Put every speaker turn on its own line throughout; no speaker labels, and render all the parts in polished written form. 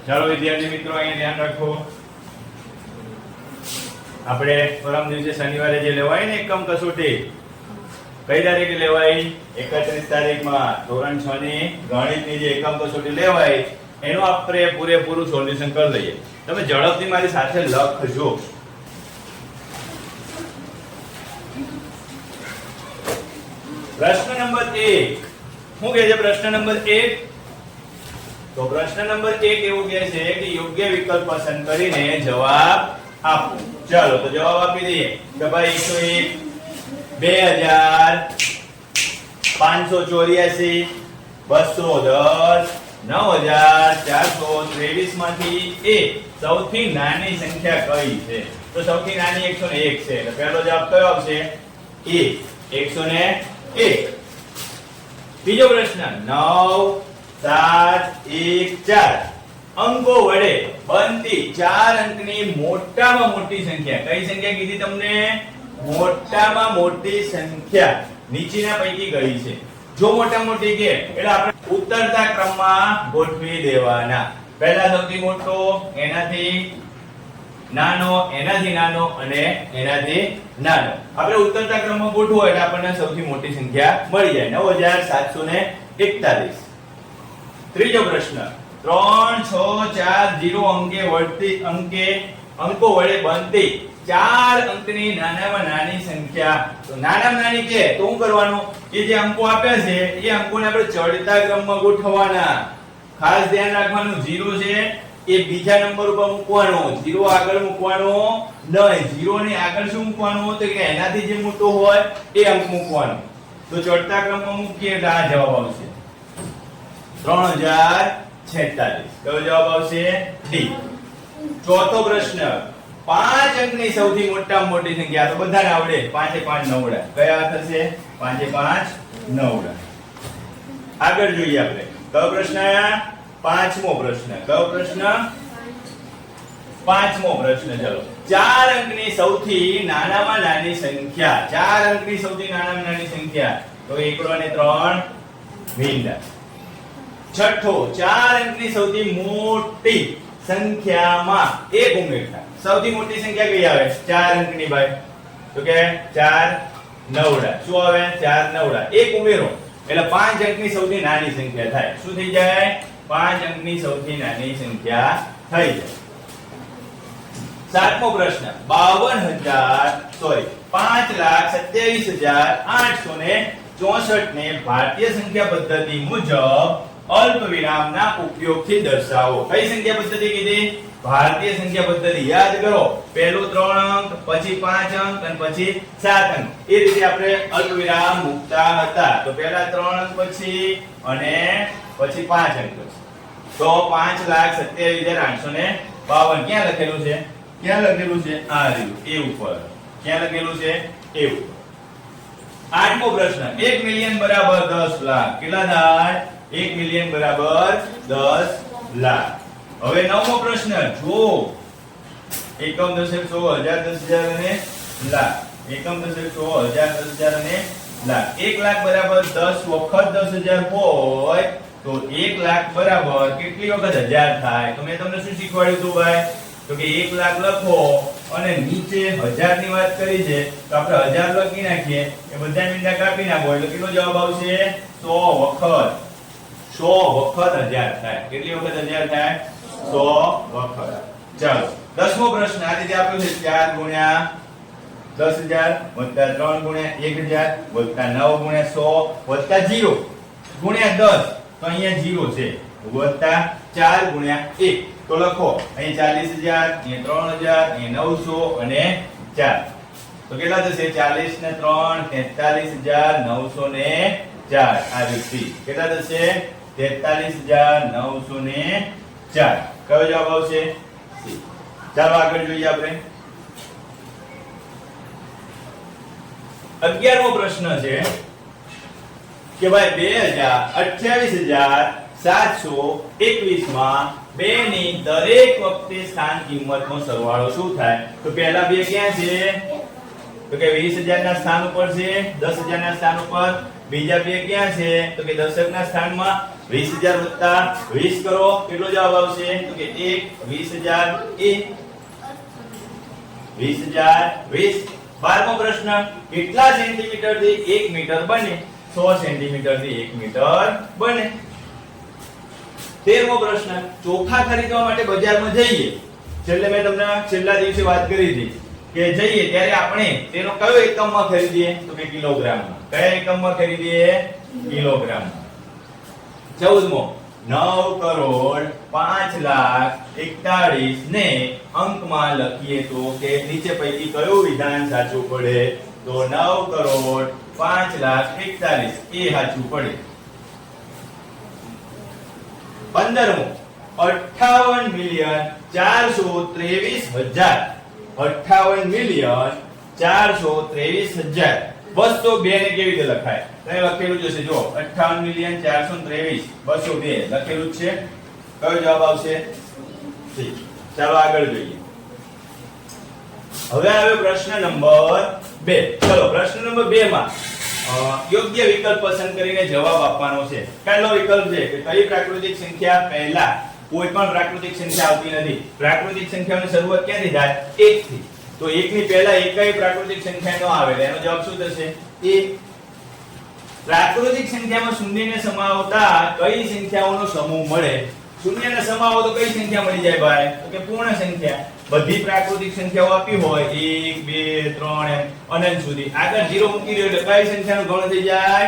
ચાલો વિદ્યાર્થી મિત્રો અહીંયા ધ્યાન રાખો, આપણે પરમ દિવસે શનિવારે જે લેવાય ને એકમ કસોટી કઈ તારીખે લેવાય? 31 તારીખમાં ધોરણ 6 ની ગણિતની જે એકમ કસોટી લેવાય એનું આપણે પૂરેપૂરું સોલ્યુશન કરી લઈએ. તમે ઝડપથી મારી સાથે લખજો. પ્રશ્ન નંબર 1 શું કહે છે? પ્રશ્ન નંબર 1 તો પ્રશ્ન નંબર 1 એવું કહે છે કે યોગ્ય વિકલ્પ પસંદ કરીને જવાબ આપો. ચાલો તો જવાબ આપી દઈએ કે ભાઈ 101, 2000, 584, 210, 9423 માંથી એ સૌથી નાની સંખ્યા કઈ છે? તો સૌથી નાની 101 છે. એટલે પહેલો જવાબ કયો આવશે? એ 101. બીજો પ્રશ્ન 9, 7, 1, 4 અંકો વડે બનતી 4 અંકની મોટામાં મોટી સંખ્યા. કઈ સંખ્યા કીધી તમને? મોટામાં મોટી સંખ્યા નીચેના પૈકી કઈ છે? જો મોટા મોટી કે એટલે આપણે ઉતરતા ક્રમમાં ગોઠવી દેવાના. પહેલા સૌથી મોટો, એનાથી નાનો, એનાથી નાનો અને એનાથી નાનો. આપણે ઉતરતા ક્રમમાં ગોઠવો એટલે આપણને સૌથી મોટી સંખ્યા મળી જાય 9741. ત્રીજો પ્રશ્ન 3, 6, 4, 0 અંકો વડે બનતી 4 અંકની નાનામાં નાની સંખ્યા. તો નાનામાં નાની કે તો શું કરવાનું? એ જે અંકો આપ્યા છે એ અંકોને આપણે ચડતા ક્રમમાં ગોઠવવાના. ખાસ ધ્યાન રાખવાનું 0 છે એ બીજા નંબર ઉપર મૂકવાનો, 0 આગળ મૂકવાનો નહીં. 0 ની આગળ શું મૂકવાનું? તો કે એનાથી જે મોટો હોય એ અંક મૂકવાનો. તો ચડતા ક્રમમાં મૂકીએ એટલે આ જવાબ આવશે 3046. કયો જવાબ આવશે? ડી. ચોથો પ્રશ્ન 5 અંકની સૌથી મોટામાં મોટી સંખ્યા. તો બધાને આવડે 5 એ 5 નવડા. કયા થશે? 5 એ 5 નવડા. આગળ જોઈએ આપણે. કયો પ્રશ્ન આયા? પાંચમો પ્રશ્ન. કયો પ્રશ્ન? પાંચમો પ્રશ્ન. ચલો 4 અંકની સૌથી નાનામાં નાની સંખ્યા. 4 અંકની સૌથી નાનામાં નાની સંખ્યા. તો 1 અને 3 મીંડા. છઠ્ઠો 4 અંકની સૌથી મોટી સંખ્યામાં 1 ઉમેરતા. સૌથી મોટી સંખ્યા કઈ આવે? 4 અંકની ભાઈ. તો કે 4 નવડા. શું આવે? 4 નવડા. 1 ઉમેરો એટલે 5 અંકની સૌથી નાની સંખ્યા થાય. શું થઈ જાય? 5 અંકની સૌથી નાની સંખ્યા થઈ જાય. સાતમો પ્રશ્ન 5,27,864 ને ભારતીય સંખ્યા પદ્ધતિ મુજબ અલ્પ વિરામના ઉપયોગથી દર્શાવો. કઈ સંખ્યા પદ્ધતિ કીધી? ભારતીય સંખ્યા પદ્ધતિ. યાદ કરો, પહેલો 3 અંક, પછી 5 અંક અને પછી 7 અંક. એ રીતે આપણે અલ્પ વિરામ મૂકતા હતા. તો પહેલા 3 અંક પછી અને પછી 5 અંક પછી. તો 5,27,852 ક્યાં લખેલું છે? ક્યાં લખેલું છે? આ રહ્યું એ ઉપર. ક્યાં લખેલું છે? એ ઉપર. આઠમો પ્રશ્ન 1 મિલિયન બરાબર 10 લાખ. કેટલા થાય? 1 મિલિયન બરાબર 10 લાખ. હવે નવમો પ્રશ્ન જો એકમ દશક 100 હજાર 10,000 અને લાખ. એકમ દશક 100 હજાર 10,000 અને લાખ. 1 લાખ બરાબર 10 વખત 10,000 હોય તો 1 લાખ બરાબર કેટલી વખત 1000 થાય? તો મેં તમને શું શીખવાડ્યું હતું ભાઈ? તો કે 1 લાખ લખો અને નીચે 1000 ની વાત કરી છે તો આપણે 1000 લખી નાખીએ. એ બધા મીંડા કાપી નાખો એટલે કેટલો જવાબ આવશે? 100 વખત. 100 વખત 1000 થાય. કેટલી વખત 1000 થાય? 100 વખત. ચાલો 10મો પ્રશ્ન આ રીતે આપ્યો છે 4 ગુણ્યા 10,000 વત્તા 3 ગુણ્યા 1,000 વત્તા 9 ગુણ્યા 100 વત્તા 0 ગુણ્યા 10. તો અહીંયા 0 છે. વત્તા 4 ગુણ્યા 1. તો લખો અહીં 40,000, અહીં 3,000, અહીં 900 અને 4. તો કેટલા થશે? 40 ને 3 43,904. આ રીતે કેટલા થશે? 43,904. કયો જવાબ આવશે? સી. ચાલો આગળ જોઈએ આપણે. 11મો પ્રશ્ન છે કે ભાઈ 28,721 માં 2 ની દરેક વખતે સ્થાન કિંમતનો સરવાળો શું થાય? તો પહેલા 2 ક્યાં છે? તો કે 20,000 ના સ્થાન ઉપર છે, 10,000 ના સ્થાન ઉપર બીજા બે ક્યાં છે તો કે દશકના સ્થાનમાં 20000 વત્તા 20 કરો કેટલો જવાબ આવશે તો કે 20000 એ 20000 20 12મો પ્રશ્ન કેટલા સેન્ટીમીટર થી 1 મીટર બને 100 સેન્ટીમીટર થી 1 મીટર બને 13મો પ્રશ્ન ચોખા ખરીદવા માટે બજારમાં જઈએ છેલ્લે મેં તમને છેલ્લા દિવસે વાત કરી હતી કે જઈએ ત્યારે આપણે તેનો કયો એકમમાં ખરીદીએ તો કે કિલોગ્રામમાં કયા એકમમાં ખરીદીએ કિલોગ્રામમાં 14મો 9,05,41,000 ને અંકમાં લખીએ તો કે નીચે પૈકી કયું વિધાન સાચું પડે તો 9,05,41,000 એ સાચું પડે 15મો 58,423,000 58,423,000 202 ને કેવી રીતે લખાય તમે લખેલું જ હશે જો 58,423,202 લખેલું જ છે કયો જવાબ આવશે ઠીક ચાલો આગળ જોઈએ હવે આવે પ્રશ્ન નંબર 2 ચલો પ્રશ્ન નંબર 2 માં યોગ્ય વિકલ્પ પસંદ કરીને જવાબ આપવાનો છે પહેલો વિકલ્પ છે કે કઈ પ્રાકૃતિક સંખ્યા પહેલા કોઈ પણ પ્રાકૃતિક સંખ્યા આવતી નથી પ્રાકૃતિક સંખ્યાની શરૂઆત ક્યાંથી થાય 1 થી તો 1 ની પહેલા એકય પ્રાકૃતિક સંખ્યા ન આવે એનો જવાબ શું થશે 1 પ્રાકૃતિક સંખ્યામાં શૂન્યને સમાવતા કઈ સંખ્યાઓનો સમૂહ મળે શૂન્યને સમાવો તો કઈ સંખ્યા મળી જાય ભાઈ તો કે પૂર્ણ સંખ્યા બધી પ્રાકૃતિક સંખ્યાઓ આપી હોય 1 2 3 એમ અનંત સુધી આગળ 0 મૂકી દો એટલે કઈ સંખ્યાનો ગણ થઈ જાય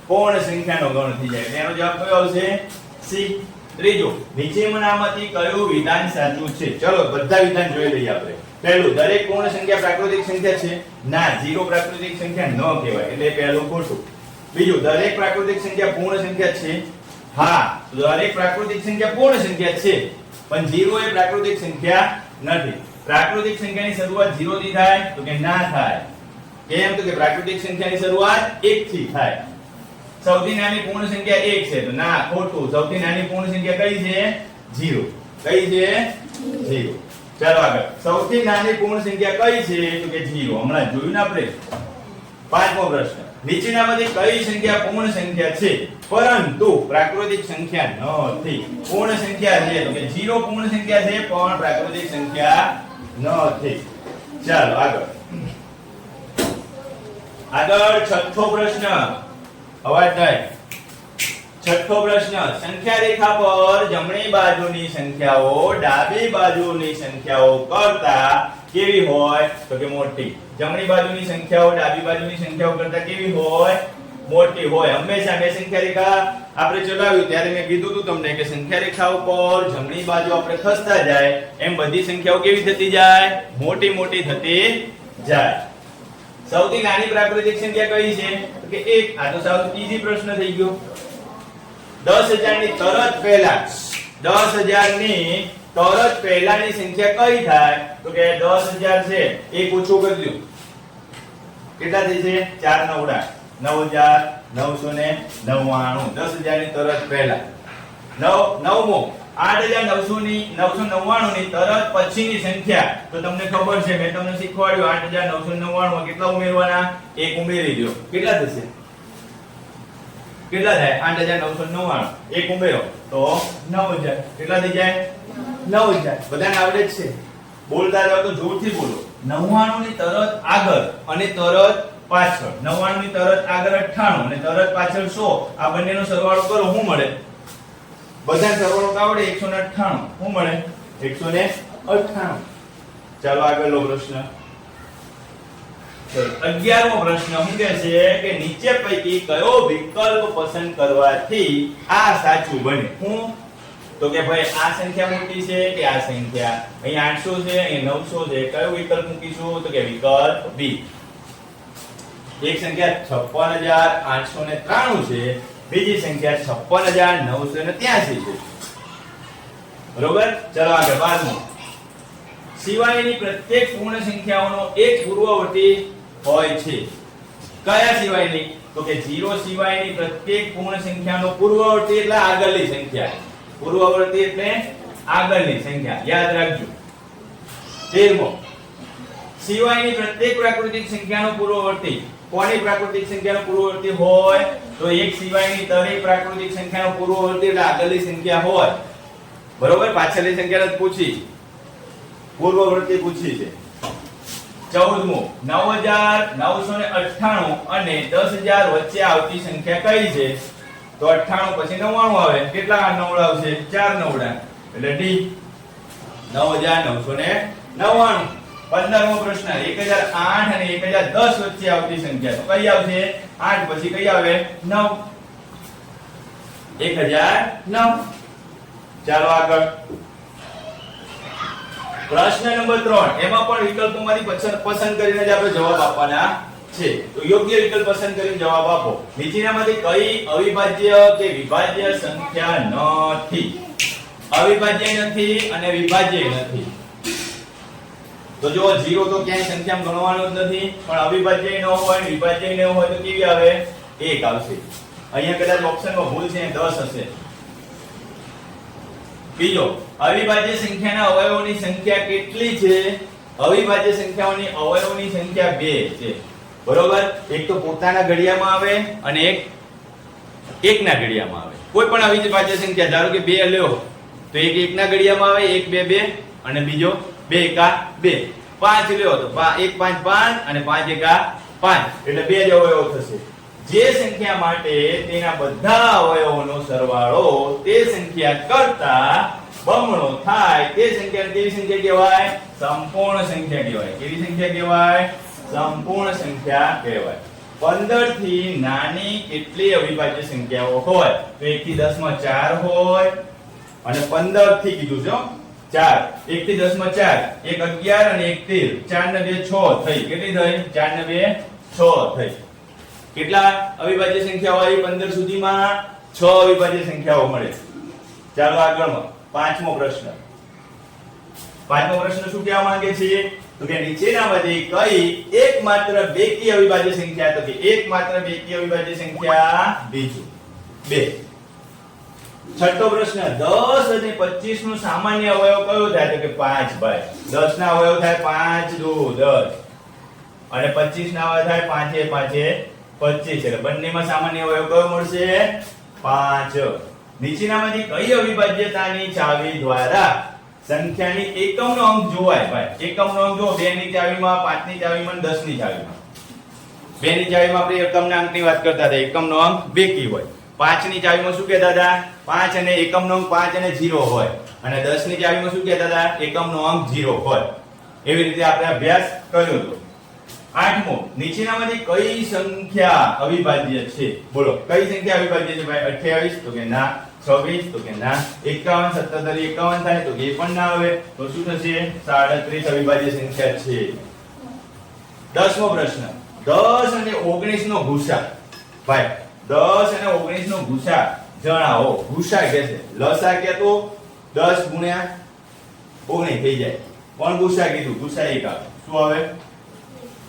પૂર્ણ સંખ્યાનો ગણ થઈ જાય એનો જવાબ કયો આવશે સી ત્રીજો નીચેનામાંથી કયું વિધાન સાચું છે ચલો બધા વિધાન જોઈ લઈએ આપણે પહેલું દરેક પૂર્ણ સંખ્યા પ્રાકૃતિક સંખ્યા છે ના 0 પ્રાકૃતિક સંખ્યા ન કહેવાય એટલે પહેલું ખોટું બીજું દરેક પ્રાકૃતિક સંખ્યા પૂર્ણ સંખ્યા છે હા દરેક પ્રાકૃતિક સંખ્યા પૂર્ણ સંખ્યા છે પણ 0 એ પ્રાકૃતિક સંખ્યા નથી પ્રાકૃતિક સંખ્યાની શરૂઆત 0 થી થાય તો કે ના થાય કેમ તો કે પ્રાકૃતિક સંખ્યાની શરૂઆત 1 થી થાય સૌથી નાની પૂર્ણ સંખ્યા 1 છે તો ના ખોટું સૌથી નાની પૂર્ણ સંખ્યા કઈ છે 0 કઈ છે 0 ચાલો આગળ સૌથી નાની પૂર્ણ સંખ્યા કઈ છે તો કે 0 હમણાં જોયું ને આપણે પાંચમો પ્રશ્ન નીચેનામાંથી કઈ સંખ્યા પૂર્ણ સંખ્યા છે પરંતુ પ્રાકૃતિક સંખ્યા નથી પૂર્ણ સંખ્યા છે તો કે 0 પૂર્ણ સંખ્યા છે પણ પ્રાકૃતિક સંખ્યા નથી ચાલો આગળ છઠ્ઠો પ્રશ્ન અવાજ થાય છઠ્ઠો પ્રશ્ન સંખ્યા રેખા પર જમણી બાજુની સંખ્યાઓ ડાબી બાજુની સંખ્યાઓ કરતા કેવી હોય તો કે મોટી જમણી બાજુની સંખ્યાઓ ડાબી બાજુની સંખ્યાઓ કરતા કેવી હોય મોટી હોય હંમેશા બે સંખ્યા રેખા આપણે ચલાવ્યું ત્યારે મેં કીધું હતું તમને કે સંખ્યા રેખા ઉપર જમણી બાજુ આપણે ખસતા જાય એમ બધી સંખ્યાઓ કેવી થતી જાય મોટી મોટી થતી જાય સૌથી નાની પ્રાકૃતિક સંખ્યા કઈ છે તો કે 1 આ તો સૌથી ઈઝી પ્રશ્ન થઈ ગયો 10000 ની તરત પહેલા 10000 ની તરત પહેલાની સંખ્યા કઈ થાય તો કે 10000 છે એક ઓછું કરી દો કેટલા થઈ છે 4 9 9999 10000 ની તરત પહેલા નવમો 8999 ની તરત પછીની સંખ્યા તો તમને ખબર છે મેં તમને શીખવાડ્યું 8999 માં કેટલા ઉમેરવાના એક ઉમેરી દો કેટલા થશે કેટલા થાય 8999 એક ઉમેરો તો 9000 કેટલા થઈ જાય 9000 બધાને આવડે જ છે બોલતા જાવ તો જોરથી બોલો 99 ની તરત આગળ અને તરત પાછળ 99 ની તરત આગળ 98 અને તરત પાછળ 100 આ બંનેનો સરવાળો કરો શું મળે બધા સરવાળો આવડે 198 શું મળે 198 ચાલો આગળનો પ્રશ્ન 11મો પ્રશ્ન શું કહે છે કે નીચે પૈકી કયો વિકલ્પ પસંદ કરવાથી આ સાચું બને હું તો કે ભાઈ આ સંખ્યા મોટી છે કે આ સંખ્યા અહીં 800 છે અહીં 900 છે કયો વિકલ્પ મૂકીશું તો કે વિકલ્પ બી એક સંખ્યા 56893 છે બીજી સંખ્યા 56983 છે બરોબર ચલો આગળ 12મો સિવાયની પ્રત્યેક પૂર્ણ સંખ્યાઓનો એક પૂર્વવર્તી હોય છે કયા સિવાયની તો કે 0 સિવાયની પ્રત્યેક પૂર્ણ સંખ્યાનો પૂર્વવર્તી એટલે આગળની સંખ્યા પૂર્વવર્તી એટલે આગળની સંખ્યા યાદ રાખજો 13મો સિવાયની પ્રત્યેક પ્રાકૃતિક સંખ્યાનો પૂર્વવર્તી કોની પ્રાકૃતિક સંખ્યાનો પૂર્વવર્તી હોય તો એક સિવાયની દરેક પ્રાકૃતિક સંખ્યાનો પૂર્વવર્તી એટલે આગળની સંખ્યા હોય. બરોબર, પાછળની સંખ્યા નથી પૂછી, પૂર્વવર્તી પૂછી છે. 14મું 9998 અને 10000 વચ્ચે આવતી સંખ્યા કઈ છે? તો 98 પછી 99 આવે. કેટલા નવડા આવશે? 4 નવડા એટલે ડી 9999. 15મો પ્રશ્ન 1008 અને 1010 વચ્ચે આવતી સંખ્યા તો કઈ આવશે? 8 પછી કઈ આવે? 9. 1009. ચાલો આગળ. પ્રશ્ન નંબર 3 એમાં પણ વિકલ્પોમાંથી પસંદ કરીને જ આપણે જવાબ આપવાના છે. તો યોગ્ય વિકલ્પ પસંદ કરીને જવાબ આપો. નીચેનામાંથી કઈ અવિભાજ્ય કે વિભાજ્ય સંખ્યા નથી? અવિભાજ્ય નથી અને વિભાજ્ય નથી. તો જો 0 તો ક્યાંય સંખ્યામાં ગણવાનો જ નથી, પણ અવિભાજ્ય ન હોય વિભાજ્ય ન હોય તો કેવી આવે? 1 આવશે. અહીંયા કદાચ ઓપ્શનમાં ભૂલ છે, 10 હશે. બીજો, અવિભાજ્ય સંખ્યાના અવયવોની સંખ્યા કેટલી છે? અવિભાજ્ય સંખ્યાઓની અવયવોની સંખ્યા 2 છે. બરોબર, એક તો પોતાના ઘડિયામાં આવે અને એક એકના ઘડિયામાં આવે. કોઈ પણ અવિભાજ્ય સંખ્યા ધારો કે 2 લ્યો તો એક એકના ઘડિયામાં આવે, 1 2 2 અને બીજો 2 એકા 2. 5 લ્યો તો 1 5 5 અને 5 એકા 5 એટલે 2 જ અવયવો થશે. જે સંખ્યા માટે તેના બધા અવયવોનો સરવાળો તે સંખ્યા કરતા બમણો થાય તે સંખ્યા કેવી સંખ્યા કહેવાય? સંપૂર્ણ સંખ્યા કહેવાય. કેવી સંખ્યા કહેવાય? સંપૂર્ણ સંખ્યા કહેવાય. 15 થી નાની કેટલી અવિભાજ્ય સંખ્યાઓ હોય? તો 1 થી 10 માં 4 હોય અને 15 થી કીધું છે 4. 1 થી 10 માં 4, 1 11 અને 1 13, 4 ને 2 6 થઈ. કેટલી થઈ? 4 ને 2 6 થઈ. કેટલા અવિભાજ્ય સંખ્યાઓ આવી 15 સુધીમાં? 6 અવિભાજ્ય સંખ્યાઓ મળે. ચાલો આગળમાં પાંચમો પ્રશ્ન. પાંચમો પ્રશ્ન શું કહેવા માંગે છે? તો કે નીચેનામાંથી કઈ એકમાત્ર બેકી અવિભાજ્ય સંખ્યા? તો કે એકમાત્ર બેકી અવિભાજ્ય સંખ્યા બીજું 2. છઠ્ઠો પ્રશ્ન 10 અને 25 નો સામાન્ય અવયવ કયો થાય? તો કે 5 ભાઈ. 10 ના અવયવ થાય 5 2 10 અને 25 ના અવયવ થાય 5 5 25 એટલે બંનેમાં સામાન્ય અવયવ કયો મળશે? 5. નીચેનામાંથી કઈ અવિભાજ્યતાની ચાવી દ્વારા સંખ્યાની એકમનો અંક જોવાય? ભાઈ એકમનો અંક જો 2 ની ચાવીમાં, 5 ની ચાવીમાં, 10 ની ચાવીમાં. 2 ની ચાવીમાં આપણે એકમના અંકની વાત કરતા હતા. એકમનો અંક બેકી હોય. 5 ની ચાવીમાં શું કહેતા હતા? 5 અને એકમનો અંક 5 અને 0 હોય. અને 10 ની ચાવીમાં શું કહેતા હતા? એકમનો અંક 0 હોય. એવી રીતે આપણે અભ્યાસ કર્યો હતો. 8મો નીચેનામાંથી કઈ સંખ્યા અવિભાજ્ય છે? બોલો કઈ સંખ્યા અવિભાજ્ય છે ભાઈ? 28 તો કે ના. 26 તો કે ના. 51 77 51 થાય તો કે એ પણ ના આવે. તો શું થશે? 37 અવિભાજ્ય સંખ્યા છે. 10મો પ્રશ્ન 10 અને 19 નો ગુસા. ભાઈ 10 અને 19 નો ગુસા જણાવો. ગુસા કે છે લસા કે તો 10 ગુણ્યા 19 થઈ જાય. પણ ગુસા કીધું, ગુસા 1 આવે. શું આવે?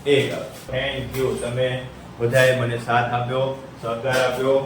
1 આવે. થેન્ક યુ, તમે બધાએ મને સાથ આપ્યો, સહકાર આપ્યો.